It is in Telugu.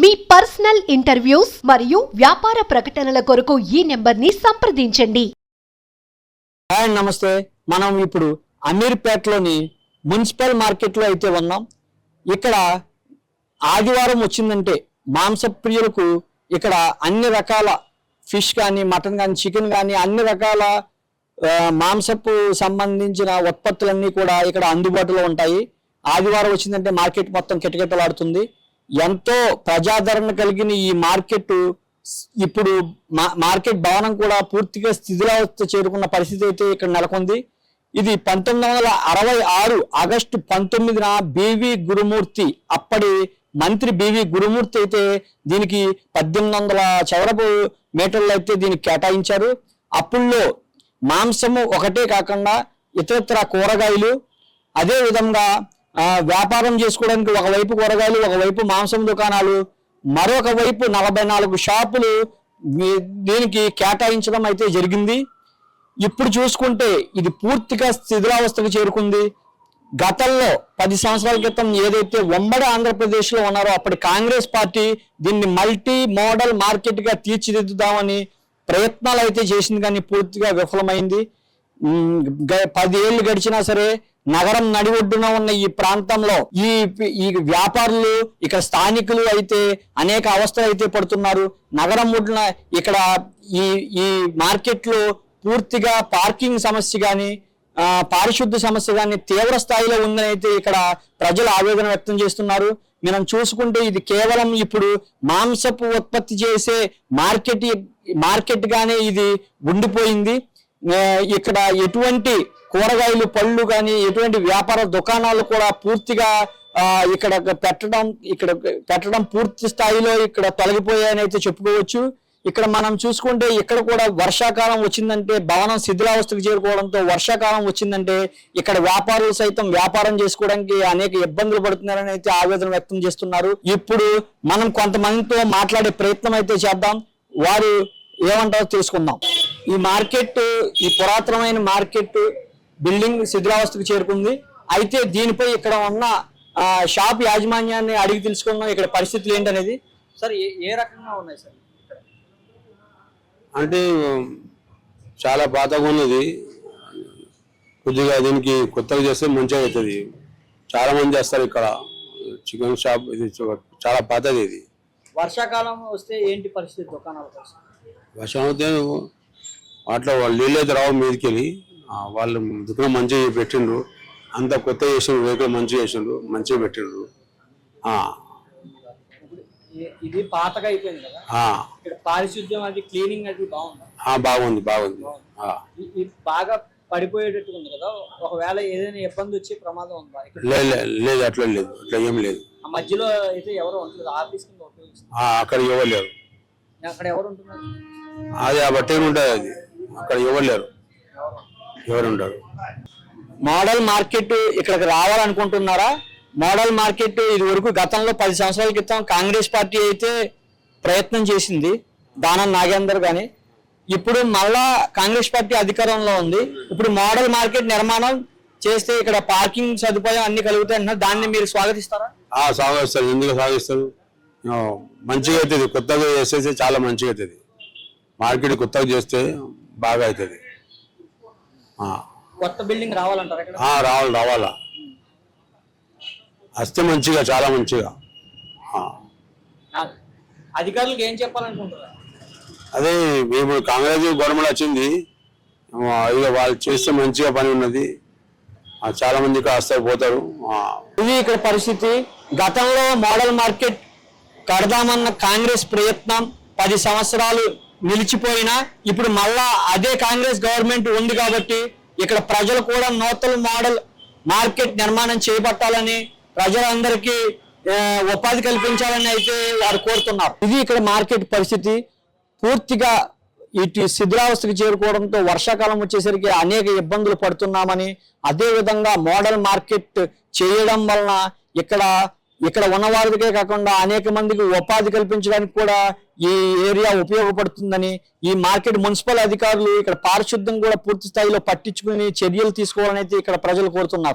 మీ పర్సనల్ ఇంటర్వ్యూస్ మరియు వ్యాపార ప్రకటనల కొరకు ఈ నెంబర్ని సంప్రదించండి. హాయ్ నమస్తే. మనం ఇప్పుడు అమీర్పేటలోని మున్సిపల్ మార్కెట్లో అయితే ఉన్నాం. ఇక్కడ ఆదివారం వచ్చిందంటే మాంసప్రియులకు ఇక్కడ అన్ని రకాల ఫిష్ కానీ, మటన్ కానీ, చికెన్ కానీ అన్ని రకాల మాంసపు సంబంధించిన ఉత్పత్తులన్నీ కూడా ఇక్కడ అందుబాటులో ఉంటాయి. ఆదివారం వచ్చిందంటే మార్కెట్ మొత్తం కిటకిటలాడుతుంది. ఎంతో ప్రజాదరణ కలిగిన ఈ మార్కెట్ ఇప్పుడు మార్కెట్ భవనం కూడా పూర్తిగా స్థితిలో చేరుకున్న పరిస్థితి అయితే ఇక్కడ నెలకొంది. ఇది 1966 ఆగస్టు 19న బివి గురుమూర్తి, అప్పటి మంత్రి బివి గురుమూర్తి అయితే దీనికి 1800 చదరపు మీటర్లు అయితే దీనికి కేటాయించారు. అప్పుల్లో మాంసము ఒకటే కాకుండా ఇతరత్ర కూరగాయలు, అదే విధంగా వ్యాపారం చేసుకోవడానికి ఒకవైపు కూరగాయలు, ఒకవైపు మాంసం దుకాణాలు, మరొక వైపు 44 షాపులు దీనికి కేటాయించడం అయితే జరిగింది. ఇప్పుడు చూసుకుంటే ఇది పూర్తిగా శిథిలావస్థకు చేరుకుంది. గతంలో 10 సంవత్సరాల క్రితం ఏదైతే ఉమ్మడి ఆంధ్రప్రదేశ్లో ఉన్నారో అప్పటి కాంగ్రెస్ పార్టీ దీన్ని మల్టీ మోడల్ మార్కెట్గా తీర్చిదిద్దుదామని ప్రయత్నాలు అయితే చేసింది, కానీ పూర్తిగా విఫలమైంది. 10 ఏళ్ళు గడిచినా సరే నగరం నడి ఒడ్డున ఉన్న ఈ ప్రాంతంలో ఈ వ్యాపారులు, ఇక్కడ స్థానికులు అయితే అనేక అవస్థలు అయితే పడుతున్నారు. నగరం ఒడ్డున ఇక్కడ ఈ మార్కెట్లో పూర్తిగా పార్కింగ్ సమస్య కానీ, పారిశుద్ధ్య సమస్య కానీ తీవ్ర స్థాయిలో ఉందని అయితే ఇక్కడ ప్రజలు ఆవేదన వ్యక్తం చేస్తున్నారు. మనం చూసుకుంటే ఇది కేవలం ఇప్పుడు మాంసపు ఉత్పత్తి చేసే మార్కెట్ గానే ఇది ఉండిపోయింది. ఇక్కడ ఎటువంటి కూరగాయలు, పళ్ళు కానీ ఎటువంటి వ్యాపార దుకాణాలు కూడా పూర్తిగా ఇక్కడ పెట్టడం పూర్తి స్థాయిలో ఇక్కడ తొలగిపోయాయని అయితే చెప్పుకోవచ్చు. ఇక్కడ మనం చూసుకుంటే ఇక్కడ కూడా వర్షాకాలం వచ్చిందంటే భవనం శిథిలావస్థకు చేరుకోవడంతో వర్షాకాలం వచ్చిందంటే ఇక్కడ వ్యాపారులు సైతం వ్యాపారం చేసుకోవడానికి అనేక ఇబ్బందులు పడుతున్నారని అయితే ఆవేదన వ్యక్తం చేస్తున్నారు. ఇప్పుడు మనం కొంతమందితో మాట్లాడే ప్రయత్నం అయితే చేద్దాం, వారు ఏమంటారో తెలుసుకుందాం. ఈ మార్కెట్, ఈ పురాతనమైన మార్కెట్ బిల్డింగ్ శిథిలావస్థకు చేరుకుంది. అయితే దీనిపై ఇక్కడ ఉన్న షాప్ యాజమాన్యాన్ని అడిగి తెలుసుకుందాం ఇక్కడ పరిస్థితులు ఏంటనేది. సార్, ఏ రకంగా ఉన్నాయి సార్? అంటే చాలా పాతగా ఉన్నది, కొద్దిగా దీనికి కొత్తగా చేస్తే మంచిగా అవుతుంది. చాలా మంది చేస్తారు ఇక్కడ చికెన్ షాప్. ఇది చాలా పాతది. ఇది వర్షాకాలం వస్తే ఏంటి పరిస్థితి దుకాణాల పరిస్థితి? వర్షం అయితే వాటిలో వాళ్ళు నీళ్ళు అయితే రావు మీదకి వెళ్ళి, వాళ్ళు దుకాణం మంచిగా పెట్టిండ్రు, అంత కొత్త చేసిండ్రు, రేకులు మంచిగా చేసిండ్రు, మంచిగా పెట్టిండ్రు. ఇది పాతగా అయిపోయింది కదా, ఇక్కడ పారిశుద్ధ్యం అది క్లీనింగ్ అది బాగుంది. బాగుంది. బాగా పడిపోయేటట్టుగా ఉంది కదా, ఒకవేళ ఏదైనా ఇబ్బంది వచ్చే ప్రమాదం ఉందా? లేదు, అట్లా లేదు, అట్లా ఏం లేదు. ఆ మధ్యలో అయితే ఎవరు ఉంటుంది, ఆఫీస్ కింద ఉపయోగిస్తుంది, అక్కడ ఎవరు లేరు. అక్కడ ఎవరు ఉంటున్నారు? అది ఆ బట్టే ఉంటుంది, అది అక్కడ ఎవరు లేరు, ఎవరు ఉంటారు. మోడల్ మార్కెట్ ఇక్కడికి రావాలనుకుంటున్నారా? మోడల్ మార్కెట్ ఇది వరకు గతంలో 10 సంవత్సరాల క్రితం కాంగ్రెస్ పార్టీ అయితే ప్రయత్నం చేసింది, దానం నాగేందర్ గాని. ఇప్పుడు మళ్ళా కాంగ్రెస్ పార్టీ అధికారంలో ఉంది. ఇప్పుడు మోడల్ మార్కెట్ నిర్మాణం చేస్తే ఇక్కడ పార్కింగ్ సదుపాయం అన్ని కలుగుతాయి అంటున్నారు. దాన్ని మీరు స్వాగతిస్తారా? స్వాగతిస్తారు. ఎందుకు స్వాగతిస్తారు? మంచిగా అవుతుంది. కొత్తగా చేసేస్తే చాలా మంచిగా అవుతుంది. మార్కెట్ కొత్తగా చేస్తే బాగా అవుతుంది. కొత్త బిల్డింగ్ రావాలంటారా? రావాలా వస్తే మంచిగా, చాలా మంచిగా. అధికారులకు ఏం చెప్పాలనుకుంటున్నారు? అదే ఇప్పుడు కాంగ్రెస్ గవర్నమెంట్ వచ్చింది, ఇక వాళ్ళు చేస్తే మంచిగా పని ఉన్నది. చాలా మంది ఇక్కడ వస్తారు, పోతారు. ఇది ఇక్కడ పరిస్థితి. గతంలో మోడల్ మార్కెట్ కడదామన్న కాంగ్రెస్ ప్రయత్నం 10 సంవత్సరాలు నిలిచిపోయినా ఇప్పుడు మళ్ళా అదే కాంగ్రెస్ గవర్నమెంట్ ఉంది కాబట్టి ఇక్కడ ప్రజలు కూడా నూతన మోడల్ మార్కెట్ నిర్మాణం చేపట్టాలని, ప్రజలందరికీ ఉపాధి కల్పించాలని అయితే వారు కోరుతున్నారు. ఇది ఇక్కడ మార్కెట్ పరిస్థితి. పూర్తిగా ఇటు శిథిలావస్థకు చేరుకోవడంతో వర్షాకాలం వచ్చేసరికి అనేక ఇబ్బందులు పడుతున్నామని, అదేవిధంగా మోడల్ మార్కెట్ చేయడం వలన ఇక్కడ ఉన్నవారికే కాకుండా అనేక మందికి ఉపాధి కల్పించడానికి కూడా ఈ ఏరియా ఉపయోగపడుతుందని, ఈ మార్కెట్ మున్సిపల్ అధికారులు ఇక్కడ పారిశుద్ధ్యం కూడా పూర్తి స్థాయిలో పట్టించుకుని చర్యలు తీసుకోవాలని అయితే ఇక్కడ ప్రజలు కోరుతున్నారు.